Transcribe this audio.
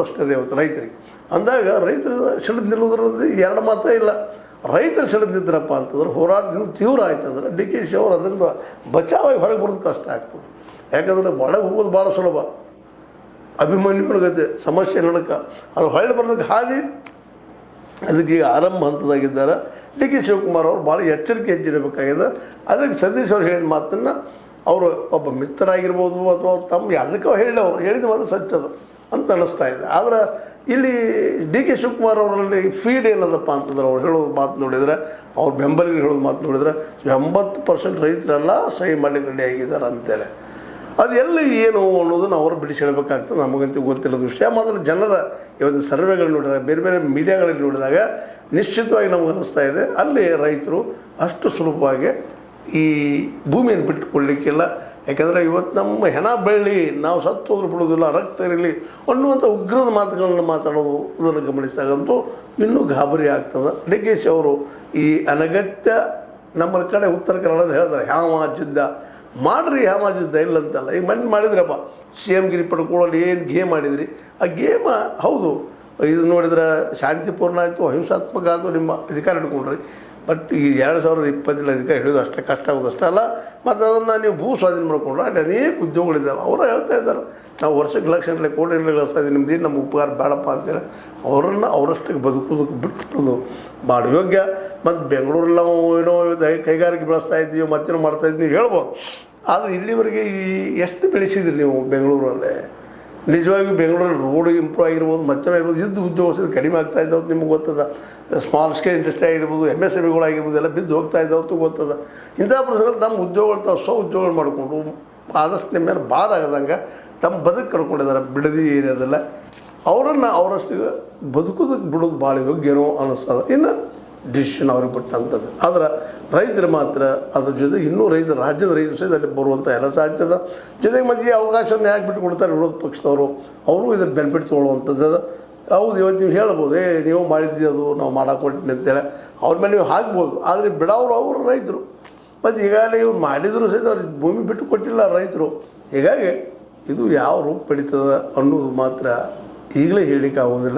ಅಷ್ಟೇ ಇವತ್ತು ರೈತರಿಗೆ ಅಂದಾಗ ರೈತರು ಸಿಡಿದು ನಿಲ್ಲೋದ್ರಲ್ಲಿ ಎರಡು ಮಾತೇ ಇಲ್ಲ. ರೈತರು ಸಿಡಿದಿದ್ರಪ್ಪ ಅಂತಂದ್ರೆ ಹೋರಾಟ ಇನ್ನೂ ತೀವ್ರ ಆಯ್ತಂದ್ರೆ ಡಿ ಕೆ ಶಿ ಅವರು ಅದರಿಂದ ಬಚಾವಾಗಿ ಹೊರಗೆ ಬರೋದು ಕಷ್ಟ ಆಗ್ತದೆ. ಯಾಕಂದರೆ ಒಳಗೆ ಹೋಗೋದು ಭಾಳ ಸುಲಭ, ಅಭಿಮನ್ಯುಗಳ ಗತೆ ಸಮಸ್ಯೆ ನಡಕ ಅದು ಹೊಳ್ಳಿ ಬರೋದಕ್ಕೆ ಹಾದಿ. ಅದಕ್ಕೆ ಈಗ ಆರಂಭ ಹಂತದಾಗಿದ್ದಾರೆ. ಡಿ ಕೆ ಶಿವಕುಮಾರ್ ಅವರು ಭಾಳ ಎಚ್ಚರಿಕೆ ಹೆಜ್ಜಿಡಬೇಕಾಗಿದೆ. ಅದಕ್ಕೆ ಸತೀಶ್ ಅವರು ಹೇಳಿದ ಮಾತನ್ನು ಅವರು ಒಬ್ಬ ಮಿತ್ರರಾಗಿರ್ಬೋದು ಅಥವಾ ತಮ್ಮ ಯಾವುದಕ್ಕೋ ಹೇಳಿದ ಮಾತು ಸತ್ಯದ ಅಂತ ಅನ್ನಿಸ್ತಾ ಇದೆ. ಆದರೆ ಇಲ್ಲಿ ಡಿ ಕೆ ಶಿವಕುಮಾರ್ ಅವರಲ್ಲಿ ಫೀಡ್ ಏನದಪ್ಪ ಅಂತಂದ್ರೆ ಅವ್ರು ಹೇಳೋದು ಮಾತು ನೋಡಿದರೆ, ಅವ್ರ ಬೆಂಬಲಿಗರು ಹೇಳೋದು ಮಾತು ನೋಡಿದರೆ 80% ರೈತರೆಲ್ಲ ಸಹಿ ಮಾಡಿ ರೆಡಿ ಆಗಿದ್ದಾರೆ ಅಂತೇಳಿ. ಅದು ಎಲ್ಲಿ ಏನು ಅನ್ನೋದನ್ನು ಅವರು ಬಿಡಿಸಿ ಹೇಳಬೇಕಾಗ್ತದೆ. ನಮಗಂತೂ ಗೊತ್ತಿಲ್ಲದ ವಿಷಯ. ಮೊದಲು ಜನರ ಇವತ್ತು ಸರ್ವೆಗಳು ನೋಡಿದಾಗ, ಬೇರೆ ಬೇರೆ ಮೀಡಿಯಾಗಳಲ್ಲಿ ನೋಡಿದಾಗ ನಿಶ್ಚಿತವಾಗಿ ನಮಗೆ ಅನ್ನಿಸ್ತಾ ಇದೆ ಅಲ್ಲಿ ರೈತರು ಅಷ್ಟು ಸುಲಭವಾಗಿ ಈ ಭೂಮಿಯನ್ನು ಬಿಟ್ಟುಕೊಳ್ಳಲಿಕ್ಕಿಲ್ಲ. ಯಾಕೆಂದರೆ ಇವತ್ತು ನಮ್ಮ ಹೆಣ ಬೆಳ್ಳಿ ನಾವು ಸತ್ತು ಹೋದ್ರೂ ಬಿಡೋದಿಲ್ಲ, ರಕ್ತ ಇರಲಿ ಅನ್ನುವಂಥ ಉಗ್ರದ ಮಾತುಗಳನ್ನು ಮಾತಾಡೋದು ಇದನ್ನು ಗಮನಿಸಿದಾಗಂತೂ ಇನ್ನೂ ಗಾಬರಿ ಆಗ್ತದೆ. ಡಿ ಕೆ ಶಿ ಅವರು ಈ ಅನಗತ್ಯ ನಮ್ಮ ಕಡೆ ಉತ್ತರ ಕನ್ನಡದಲ್ಲಿ ಹೇಳ್ತಾರೆ ಹ್ಯಾಮಾಜಿದ್ದ ಮಾಡಿರಿ, ಹ್ಯಾಮಾಜಿದ್ದ ಇಲ್ಲಂತಲ್ಲ. ಈಗ ಮಣ್ಣು ಮಾಡಿದ್ರಪ್ಪ ಸಿ ಎಮ್ ಗಿರಿ ಪಡ್ಕೊಳ್ಳೋಲ್ಲಿ ಏನು ಗೇಮ್ ಮಾಡಿದ್ರಿ, ಆ ಗೇಮ ಹೌದು ಇದು ನೋಡಿದ್ರೆ ಶಾಂತಿಪೂರ್ಣ ಆಯಿತು, ಅಹಿಂಸಾತ್ಮಕ ಆಯಿತು, ನಿಮ್ಮ ಅಧಿಕಾರ ಹಿಡ್ಕೊಂಡ್ರಿ. ಬಟ್ ಈ 2020 ಅಧಿಕಾರ ಹಿಡಿಯೋದು ಅಷ್ಟೇ ಕಷ್ಟ ಆಗೋದು ಅಷ್ಟೇ ಅಲ್ಲ, ಮತ್ತು ಅದನ್ನು ನೀವು ಭೂ ಸ್ವಾಧೀನ ಮಾಡ್ಕೊಂಡ್ರೆ ಅಲ್ಲಿ ಅನೇಕ ಉದ್ಯೋಗಗಳಿದ್ದಾವೆ. ಅವರು ಹೇಳ್ತಾ ಇದ್ದಾರೆ ನಾವು ವರ್ಷಕ್ಕೆ ಲಕ್ಷಗಟ್ಟಲೆ ಕೋಟಿಗಟ್ಟಲೆ ಗಳಿಸ್ತಾ ಇದ್ದೀವಿ, ನಿಮ್ದು ನಮ್ಮ ಉಪಕಾರ ಬೇಡಪ್ಪ ಅಂತೇಳಿ ಅವರನ್ನು ಅವರಷ್ಟಕ್ಕೆ ಬದುಕೋದಕ್ಕೆ ಬಿಟ್ಟುಕೊಳ್ಳೋದು ಭಾಳ ಯೋಗ್ಯ. ಮತ್ತು ಬೆಂಗಳೂರಲ್ಲಿ ನಾವು ಏನೋ ಕೈಗಾರಿಕೆ ಬೆಳೆಸ್ತಾ ಇದ್ದೀವಿ, ಮತ್ತೇನೋ ಮಾಡ್ತಾಯಿದ್ದೀವಿ ನೀವು ಹೇಳ್ಬೋದು. ಆದರೆ ಇಲ್ಲಿವರೆಗೆ ಎಷ್ಟು ಬೆಳೆಸಿದ್ರಿ ನೀವು ಬೆಂಗಳೂರಲ್ಲೇ? ನಿಜವಾಗಿಯೂ ಬೆಂಗಳೂರಲ್ಲಿ ರೋಡ್ ಇಂಪ್ರೂವ್ ಆಗಿರ್ಬೋದು, ಮತ್ತೇನೋ ಇರ್ಬೋದು, ಇದ್ದು ಉದ್ಯೋಗ ಕಡಿಮೆ ಆಗ್ತಾ ಇದ್ದಾವೆ ನಿಮ್ಗೆ ಗೊತ್ತದ. ಸ್ಮಾಲ್ ಸ್ಕೇಲ್ ಇಂಡಸ್ಟ್ರಿ ಆಗಿರ್ಬೋದು, MSMEಗಳಾಗಿರ್ಬೋದು ಎಲ್ಲ ಬಿದ್ದು ಹೋಗ್ತಾ ಇದ್ದಾವತ್ತು ಗೊತ್ತದ. ಇಂಥ ಪ್ರಸಂಗದಲ್ಲಿ ನಮ್ಮ ಉದ್ಯೋಗಗಳು ತಾವು ಉದ್ಯೋಗಗಳು ಮಾಡಿಕೊಂಡು ಆದಷ್ಟು ನಿಮ್ಮ ಮೇಲೆ ಭಾರ ಆಗದಂಗೆ ತಮ್ಮ ಬದುಕು ಕಳ್ಕೊಂಡಿದ್ದಾರೆ ಬಿಡದಿ ಏರಿಯಾದಲ್ಲ. ಅವರನ್ನು ಅವರಷ್ಟು ಬದುಕೋದಕ್ಕೆ ಬಿಡೋದು ಭಾಳ ಯೋಗ್ಯನೋ ಅನ್ನಿಸ್ತದೆ. ಇನ್ನು ಡಿಸಿಷನ್ ಅವ್ರಿಗೆ ಬಿಟ್ಟಂಥದ್ದು. ಆದರೆ ರೈತರು ಮಾತ್ರ ಅದ್ರ ಜೊತೆಗೆ ಇನ್ನೂ ರಾಜ್ಯದ ರೈತರು ಸಹಿತ ಅಲ್ಲಿ ಬರುವಂಥ ಎಲ್ಲ ಸಾಧ್ಯದ. ಜೊತೆಗೆ ಮತ್ತು ಈ ಅವಕಾಶವನ್ನು ಯಾಕೆ ಬಿಟ್ಟು ಕೊಡ್ತಾರೆ ವಿರೋಧ ಪಕ್ಷದವರು, ಅವರು ಇದ್ರ ಬೆನಿಫಿಟ್ ತೊಗೊಳ್ಳುವಂಥದ್ದು. ಹೌದು ಇವತ್ತು ನೀವು ಹೇಳ್ಬೋದು ನೀವು ಮಾಡಿದ್ದೀವಿ ಅದು ನಾವು ಮಾಡಾಕೊಟ್ಟಿನಿ ಅಂತೇಳಿ ಅವ್ರ ಮೇಲೆ ನೀವು ಹಾಕ್ಬೋದು. ಆದರೆ ಬಿಡೋರು ಅವರು ರೈತರು. ಮತ್ತು ಈಗಾಗಲೇ ಇವ್ರು ಮಾಡಿದರೂ ಸಹಿತ ಅವ್ರಿಗೆ ಭೂಮಿ ಬಿಟ್ಟು ಕೊಟ್ಟಿಲ್ಲ ರೈತರು. ಹೀಗಾಗಿ ಇದು ಯಾವ ರೂಪ ಪಡಿತದ ಅನ್ನೋದು ಮಾತ್ರ ಈಗಲೇ ಹೇಳಲಿಕ್ಕೆ ಆಗೋದಿಲ್ಲ.